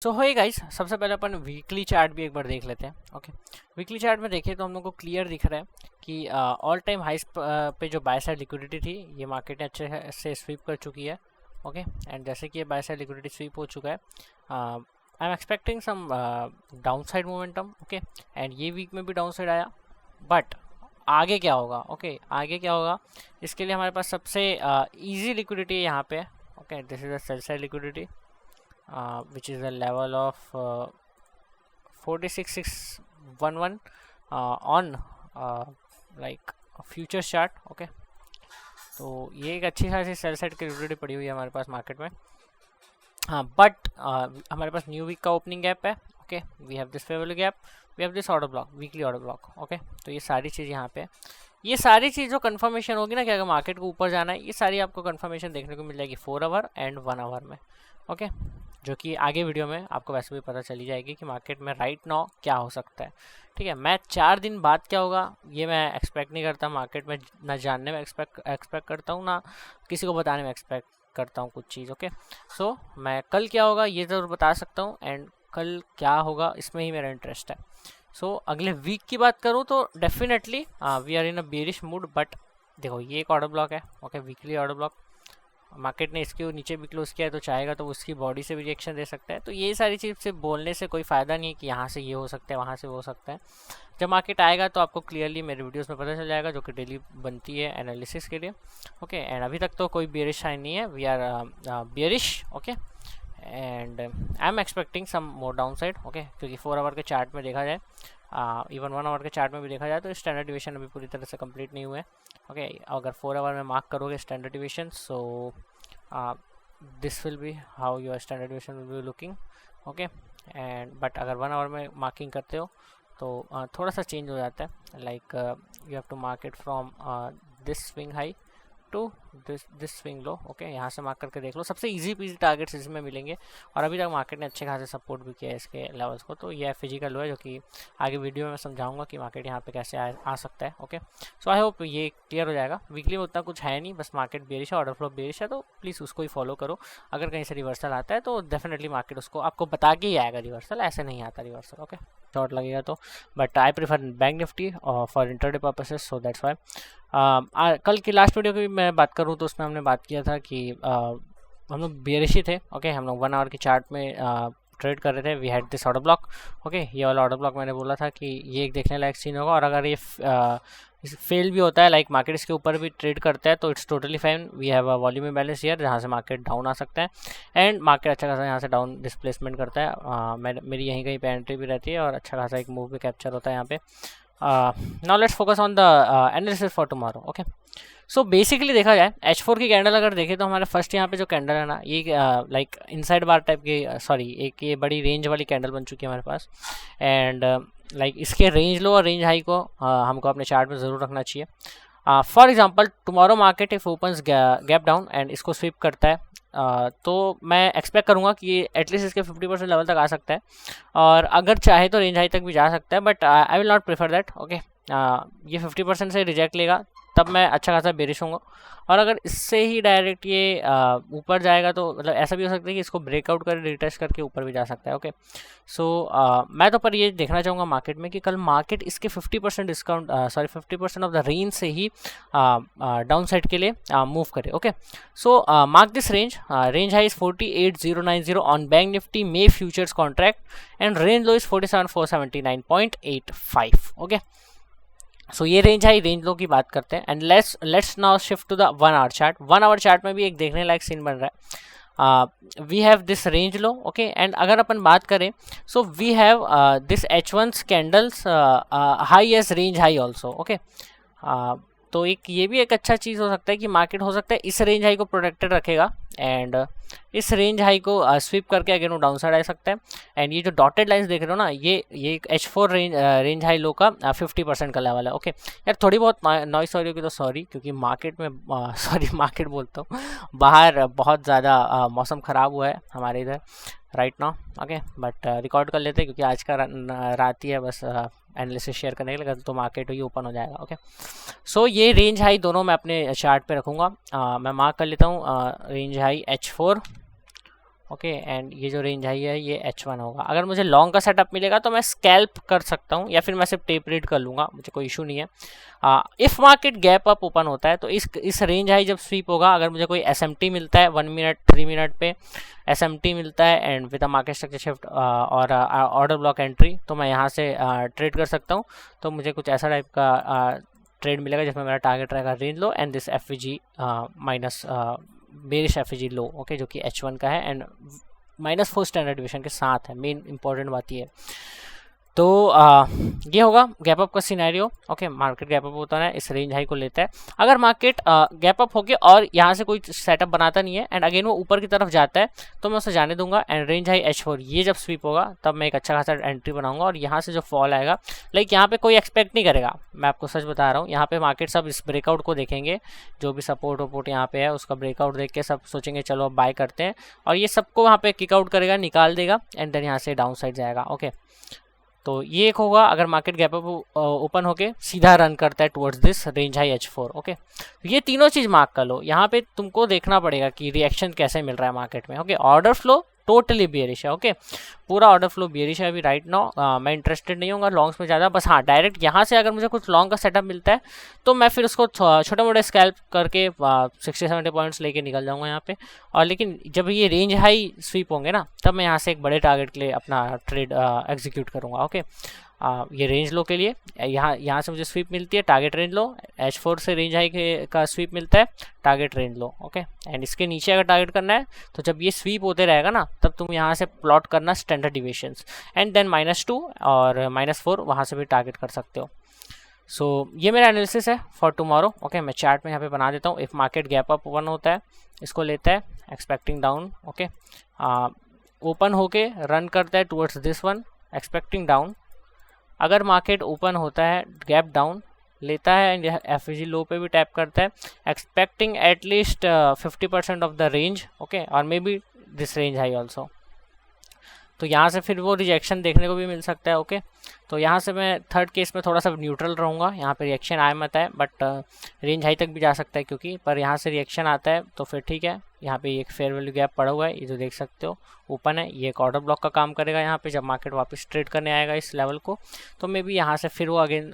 सो hey guys, सबसे पहले अपन weekly chart भी एक बार देख लेते हैं। ओके, वीकली चार्ट में देखिए तो हम लोग को क्लियर दिख रहा है कि ऑल टाइम हाइस पे जो बाय साइड लिक्विडिटी थी ये मार्केट ने अच्छे से स्वीप कर चुकी है। ओके, एंड जैसे कि ये बाय साइड लिक्विडिटी स्वीप हो चुका है, I am expecting some downside momentum. Okay, and ये वीक में भी डाउन साइड आया, बट आगे क्या होगा? ओके, आगे क्या होगा इसके लिए हमारे पास सबसे ईजी लिक्विडिटी यहाँ पे है। Okay, this is the sell side liquidity which is the level of 46611 on like future chart। Okay, तो ये एक अच्छी खासी सेल साइड की लिक्विडिटी पड़ी हुई है हमारे पास मार्केट में। हाँ, बट हमारे पास न्यू वीक का ओपनिंग गैप है। Okay, we have this favourable gap, we have this order block, weekly order block. Okay, तो ये सारी चीज़ यहाँ पे, ये सारी चीज़ जो कंफर्मेशन होगी ना कि अगर मार्केट को ऊपर जाना है, ये सारी आपको कंफर्मेशन देखने को मिल जाएगी 4 आवर एंड 1 आवर में। ओके, जो कि आगे वीडियो में आपको वैसे भी पता चली जाएगी कि मार्केट में राइट नाउ क्या हो सकता है। ठीक है, मैं 4 दिन बाद क्या होगा ये मैं एक्सपेक्ट नहीं करता मार्केट में, ना जानने में एक्सपेक्ट करता हूँ, ना किसी को बताने में एक्सपेक्ट करता हूँ कुछ चीज़। ओके, सो मैं कल क्या होगा ये ज़रूर बता सकता हूँ, एंड कल क्या होगा इसमें ही मेरा इंटरेस्ट है। सो अगले वीक की बात करूँ तो definitely we are in a bearish mood, but देखो ये एक ऑर्डर ब्लॉक है। Okay, weekly order block, market ने इसके नीचे भी क्लोज किया है तो चाहेगा तो उसकी बॉडी से भी रिएक्शन दे सकता है। तो ये सारी चीज़ से बोलने से कोई फ़ायदा नहीं है कि यहाँ से ये हो सकता है, वहाँ से वो हो सकता है। जब मार्केट आएगा तो आपको क्लियरली मेरे वीडियोस में पता चल जाएगा, जो कि डेली बनती है एनालिसिस के लिए। ओके, एंड अभी तक तो कोई बेरिश साइन नहीं है, we are bearish. Okay, and I am expecting some more downside. Okay, क्योंकि 4 आवर के चार्ट में देखा जाए, इवन 1 आवर के चार्ट में भी देखा जाए तो स्टैंडर्ड डिविएशन अभी पूरी तरह से कंप्लीट नहीं हुए। ओके, अगर 4 आवर में मार्क करोगे standard deviation, so this will be how your standard deviation will be looking. Okay, and but अगर 1 आवर में मार्किंग करते हो तो थोड़ा सा चेंज हो जाता है। Like you have to mark it from this swing high to this swing low. Okay, यहाँ से मार्क करके देख लो, सबसे इजी पीजी टारगेट्स इसमें मिलेंगे। और अभी तक मार्केट ने अच्छे खासे सपोर्ट भी किया है इसके लेवल्स को। तो यह फिजिकल लो है, जो कि आगे वीडियो में मैं समझाऊंगा कि मार्केट यहाँ पे कैसे आ सकता है। ओके, सो आई होप ये क्लियर हो जाएगा। वीकली में उतना कुछ है नहीं, बस मार्केट बेरिश है, ऑर्डर फ्लो बेरिश है, तो प्लीज़ उसको ही फॉलो करो। अगर कहीं से रिवर्सल आता है तो डेफिनेटली मार्केट उसको आपको बता के ही आएगा रिवर्सल, ऐसे नहीं आता रिवर्सल। ओके, शॉर्ट लगेगा तो, but I prefer bank Nifty for intraday purposes, so that's why. कल की लास्ट वीडियो की मैं बात करूँ तो उसमें हमने बात किया था कि हम लोग बेरिश ही थे। ओके, हम लोग 1 आवर की चार्ट में ट्रेड कर रहे थे, we had this order block. Okay, ये वाला ऑर्डर ब्लॉक मैंने बोला था कि ये एक देखने लायक सीन होगा, और अगर ये फेल भी होता है, लाइक मार्केट इसके ऊपर भी ट्रेड करता है, तो it's totally fine. We have a volume balance here, जहाँ से मार्केट डाउन आ सकता है, एंड मार्केट अच्छा खासा यहाँ से डाउन डिस्प्लेसमेंट करता है। मेरी यहीं कहीं पे एंट्री भी रहती है, और अच्छा खासा एक मूव भी कैप्चर होता है यहाँ पे। Now let's focus on the analysis for tomorrow. Okay, so basically देखा जाए H4 की कैंडल अगर देखें तो हमारे फर्स्ट यहाँ पे जो कैंडल है ना, ये लाइक इनसाइड बार टाइप की, सॉरी एक ये बड़ी रेंज वाली कैंडल बन चुकी है हमारे पास। एंड लाइक इसके रेंज लो और रेंज हाई को हमको अपने चार्ट में ज़रूर रखना चाहिए। For example tomorrow market if opens gap down and इसको स्वीप करता है, तो मैं एक्सपेक्ट करूँगा कि एटलीस्ट इसके 50% लेवल तक आ सकता है, और अगर चाहे तो रेंज हाई तक भी जा सकता है, but I will not prefer that. Okay, ये 50% से रिजेक्ट लेगा तब मैं अच्छा खासा बेरिश होऊंगा, और अगर इससे ही डायरेक्ट ये ऊपर जाएगा तो मतलब ऐसा भी हो सकता है कि इसको ब्रेकआउट कर रिटेस्ट करके ऊपर भी जा सकता है। ओके, सो मैं तो पर ये देखना चाहूँगा मार्केट में कि कल मार्केट इसके 50% discount, sorry 50% off the range से ही डाउन साइड के लिए मूव करे। Okay, so mark this range, range high is 48090 on bank Nifty मे futures contract, and range low is 47479.85। Okay, so ये रेंज हाई रेंज लो की बात करते हैं, and let's now shift to the 1 hour chart. 1 hour chart में भी एक देखने लायक सीन बन रहा है। We have this range low. Okay, and अगर अपन बात करें so we have this H1 candles high as range high also. Okay, तो एक ये भी एक अच्छा चीज़ हो सकता है कि मार्केट हो सकता है इस रेंज हाई को प्रोटेक्टेड रखेगा, एंड इस रेंज हाई को स्वीप करके अगेन वो डाउन साइड आ सकता है। एंड ये जो डॉटेड लाइन्स देख रहे हो ना, ये H4 रेंज हाई लो का 50% का लेवल है। ओके, यार थोड़ी बहुत नॉइस सॉरी होगी तो सॉरी, क्योंकि मार्केट में सॉरी मार्केट बोलता हूँ, बाहर बहुत ज़्यादा मौसम ख़राब हुआ है हमारे इधर right now. Okay, but record कर लेते हैं क्योंकि आज का रात ही है, बस एनालिसिस शेयर करने के लिए, तो मार्केट ही ओपन हो जाएगा। ओके, सो ये रेंज हाई दोनों मैं अपने चार्ट पे रखूँगा। मैं मार्क कर लेता हूँ range high H4। Okay, and ये जो रेंज हाई है ये H1 होगा। अगर मुझे लॉन्ग का सेटअप मिलेगा तो मैं स्कैल्प कर सकता हूँ या फिर मैं सिर्फ टेप रीड कर लूँगा, मुझे कोई इशू नहीं है। If market gap up open होता है तो इस रेंज हाई जब स्वीप होगा, अगर मुझे कोई SMT मिलता है 1 मिनट 3 मिनट पे SMT मिलता है and with a market structure shift और ऑर्डर ब्लॉक एंट्री, तो मैं यहाँ से ट्रेड कर सकता हूँ। तो मुझे कुछ ऐसा टाइप का ट्रेड मिलेगा जिसमें मेरा टारगेट रहेगा range low and this FVG minus bearish FVG low, okay, जो कि H1 का है एंड -4 स्टैंडर्ड डिवीजन के साथ है। मेन इंपॉर्टेंट बात ये है। तो ये होगा गैप अप का scenario. Okay, market gap up होता है, इस रेंज हाई को लेता है। अगर मार्केट गैप अप होके और यहाँ से कोई सेटअप बनाता नहीं है एंड अगेन वो ऊपर की तरफ जाता है तो मैं उसे जाने दूंगा एंड रेंज हाई H4 ये जब स्वीप होगा तब मैं एक अच्छा खासा एंट्री बनाऊंगा और यहाँ से जो फॉल आएगा, लाइक यहाँ पे कोई एक्सपेक्ट नहीं करेगा, मैं आपको सच बता रहा हूँ। यहाँ पे मार्केट सब इस ब्रेकआउट को देखेंगे, जो भी सपोर्ट वपोर्ट यहाँ पे है उसका ब्रेकआउट देख के सब सोचेंगे चलो अब बाय करते हैं, और ये सबको वहाँ पे किकआउट करेगा, निकाल देगा एंड देन यहाँ से डाउन साइड जाएगा। ओके, तो ये एक होगा अगर मार्केट गैप अप ओपन होके सीधा रन करता है towards this range high H4। Okay, ये तीनों चीज मार्क कर लो। यहाँ पे तुमको देखना पड़ेगा कि रिएक्शन कैसे मिल रहा है मार्केट में। Okay, order flow totally bearish है। ओके, पूरा ऑर्डर फ्लो बियरिश है अभी राइट नाउ। मैं इंटरेस्टेड नहीं हूँ लॉन्ग्स में ज़्यादा, बस हाँ डायरेक्ट यहाँ से अगर मुझे कुछ लॉन्ग का सेटअप मिलता है तो मैं फिर उसको छोटे मोटे स्कैल्प करके 60-70 पॉइंट्स लेके निकल जाऊँगा यहाँ पे। और लेकिन जब ये रेंज हाई स्वीप होंगे ना तब मैं यहाँ से एक बड़े टारगेट के लिए अपना ट्रेड एग्जीक्यूट करूँगा। ओके, ये रेंज लो के लिए यहाँ से मुझे स्वीप मिलती है, टारगेट रेंज लो, H4 से रेंज हाई का स्वीप मिलता है, target range low. Okay, and इसके नीचे अगर टारगेट करना है तो जब ये स्वीप होते रहेगा ना तब तुम यहाँ से प्लॉट करना स्टैंडर्ड डिविएशंस एंड देन -2 और -4 वहाँ से भी टारगेट कर सकते हो। सो ये मेरा एनालिसिस है फॉर टुमारो। ओके, मैं चार्ट में यहाँ पे बना देता हूँ। If market gap up open होता है, इसको लेता है एक्सपेक्टिंग डाउन। ओके, ओपन होके रन करता है towards this one expecting down. अगर मार्केट ओपन होता है गैप डाउन लेता है एंड FVG लो पे भी टैप करता है expecting at least 50% off the range. Okay, और maybe this range high also, तो यहाँ से फिर वो रिजेक्शन देखने को भी मिल सकता है। ओके, तो यहाँ से मैं थर्ड केस में थोड़ा सा न्यूट्रल रहूँगा, यहाँ पे रिएक्शन आए मत है, बट रेंज हाई तक भी जा सकता है क्योंकि, पर यहाँ से रिएक्शन आता है तो फिर ठीक है। यहाँ पे एक फेयर वैल्यू गैप पड़ा हुआ है, ये जो देख सकते हो ओपन है, ये एक ऑर्डर ब्लॉक का काम करेगा। यहाँ पे जब मार्केट वापस ट्रेड करने आएगा इस लेवल को तो मे बी यहाँ से फिर वो अगेन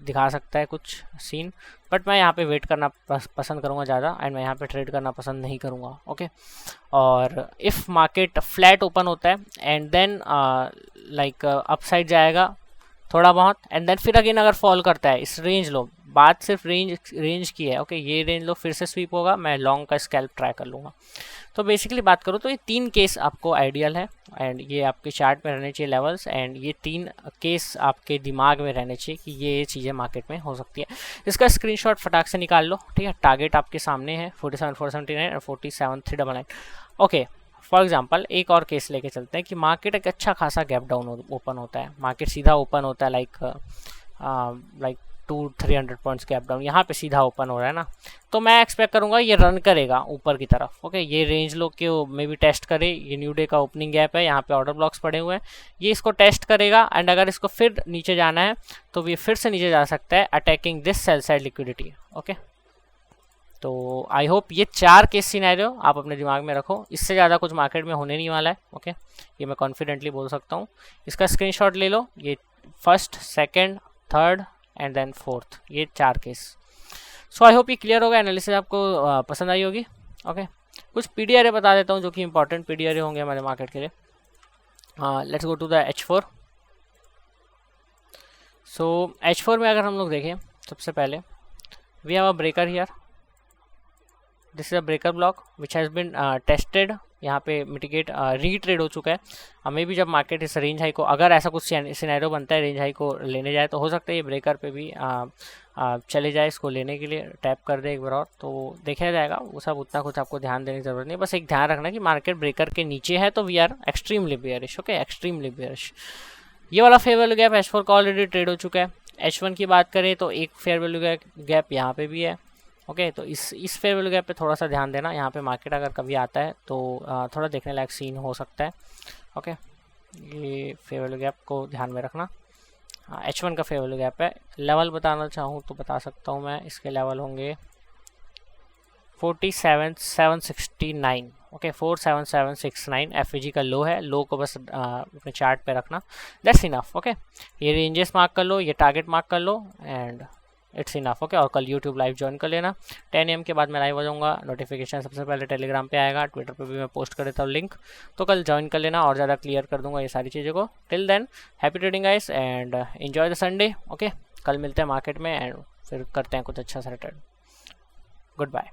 दिखा सकता है कुछ सीन, बट मैं यहाँ पे वेट करना पसंद करूँगा ज़्यादा एंड मैं यहाँ पे ट्रेड करना पसंद नहीं करूँगा। ओके, और इफ़ मार्केट फ्लैट ओपन होता है एंड देन लाइक अपसाइड जाएगा थोड़ा बहुत एंड देन फिर अगेन अगर फॉल करता है इस रेंज लो, बात सिर्फ रेंज की है। ओके, ये रेंज लो फिर से स्वीप होगा, मैं लॉन्ग का स्कैल्प ट्राई कर लूँगा। तो बेसिकली बात करूँ तो ये 3 केस आपको आइडियल है एंड ये आपके चार्ट में रहने चाहिए लेवल्स, एंड ये 3 केस आपके दिमाग में रहने चाहिए कि ये चीज़ें मार्केट में हो सकती है। इसका स्क्रीनशॉट फटाक से निकाल लो। ठीक है, टारगेट आपके सामने है 47,479 और 47,399। ओके, फॉर एग्जांपल एक और केस लेके चलते हैं कि मार्केट एक अच्छा खासा गैप डाउन ओपन होता है, मार्केट सीधा ओपन होता है लाइक 200-300 पॉइंट्स गैप डाउन, यहाँ पे सीधा ओपन हो रहा है ना, तो मैं एक्सपेक्ट करूँगा ये रन करेगा ऊपर की तरफ। ओके, ये रेंज लो के मे भी टेस्ट करे, ये न्यू डे का ओपनिंग गैप है, यहाँ पे ऑर्डर ब्लॉक्स पड़े हुए हैं, ये इसको टेस्ट करेगा एंड अगर इसको फिर नीचे जाना है तो ये फिर से नीचे जा सकता है attacking this sell side liquidity. Okay, तो आई होप ये 4 केस सिनेरियो आप अपने दिमाग में रखो, इससे ज़्यादा कुछ मार्केट में होने नहीं वाला है। ओके, ये मैं कॉन्फिडेंटली बोल सकता हूँ। इसका स्क्रीनशॉट ले लो, ये first, second, third and then fourth, ये 4 केस। सो आई होप ये क्लियर होगा, एनालिसिस आपको पसंद आई होगी। ओके, कुछ PDRA बता देता हूँ जो कि इंपॉर्टेंट PDRA होंगे हमारे मार्केट के लिए। Let's go to the H4। So H4 में अगर हम लोग देखें सबसे पहले we have a breaker here, this is a breaker block which has been tested, यहाँ पे मिटिगेट रीट्रेड हो चुका है। मे भी जब मार्केट इस रेंज हाई को, अगर ऐसा कुछ सिनेरियो बनता है रेंज हाई को लेने जाए तो हो सकता है ये ब्रेकर पे भी चले जाए, इसको लेने के लिए टैप कर दे एक बार और, तो देखा जाएगा। वो सब उतना कुछ आपको ध्यान देने की जरूरत नहीं, बस एक ध्यान रखना कि मार्केट ब्रेकर के नीचे है तो we are extremely bearish. Okay, extremely bearish. ये वाला फेयर वैल्यू गैप H4 का ऑलरेडी ट्रेड हो चुका है। H1 की बात करें तो एक फेयर वैल्यू गैप यहाँ पे भी है। ओके, तो इस फेयर वैल्यू गैप पे थोड़ा सा ध्यान देना, यहाँ पे मार्केट अगर कभी आता है तो थोड़ा देखने लायक सीन हो सकता है। ओके, ये फेयर वैल्यू गैप को ध्यान में रखना। H1 का फेयर वैल्यू गैप है। लेवल बताना चाहूँ तो बता सकता हूँ मैं, इसके लेवल होंगे 47,769 ओके 47769 एफ का लो है, लो को बस अपने चार्ट पे रखना, दैट्स इनफ ओके। ये रेंजेस मार्क कर लो, ये टारगेट मार्क कर लो एंड इट्स इनफ ओके। और कल यूट्यूब लाइव ज्वाइन कर लेना, 10 AM के बाद मैं लाइव हो जाऊँगा, नोटिफिकेशन सबसे पहले टेलीग्राम पे आएगा, ट्विटर पे भी मैं पोस्ट कर देता हूँ लिंक, तो कल ज्वाइन कर लेना और ज़्यादा क्लियर कर दूंगा ये सारी चीज़ों को। Till than happy trading guys and enjoy the Sunday okay. कल मिलते हैं मार्केट में एंड फिर करते हैं कुछ अच्छा सा रिटर्न। Good bye.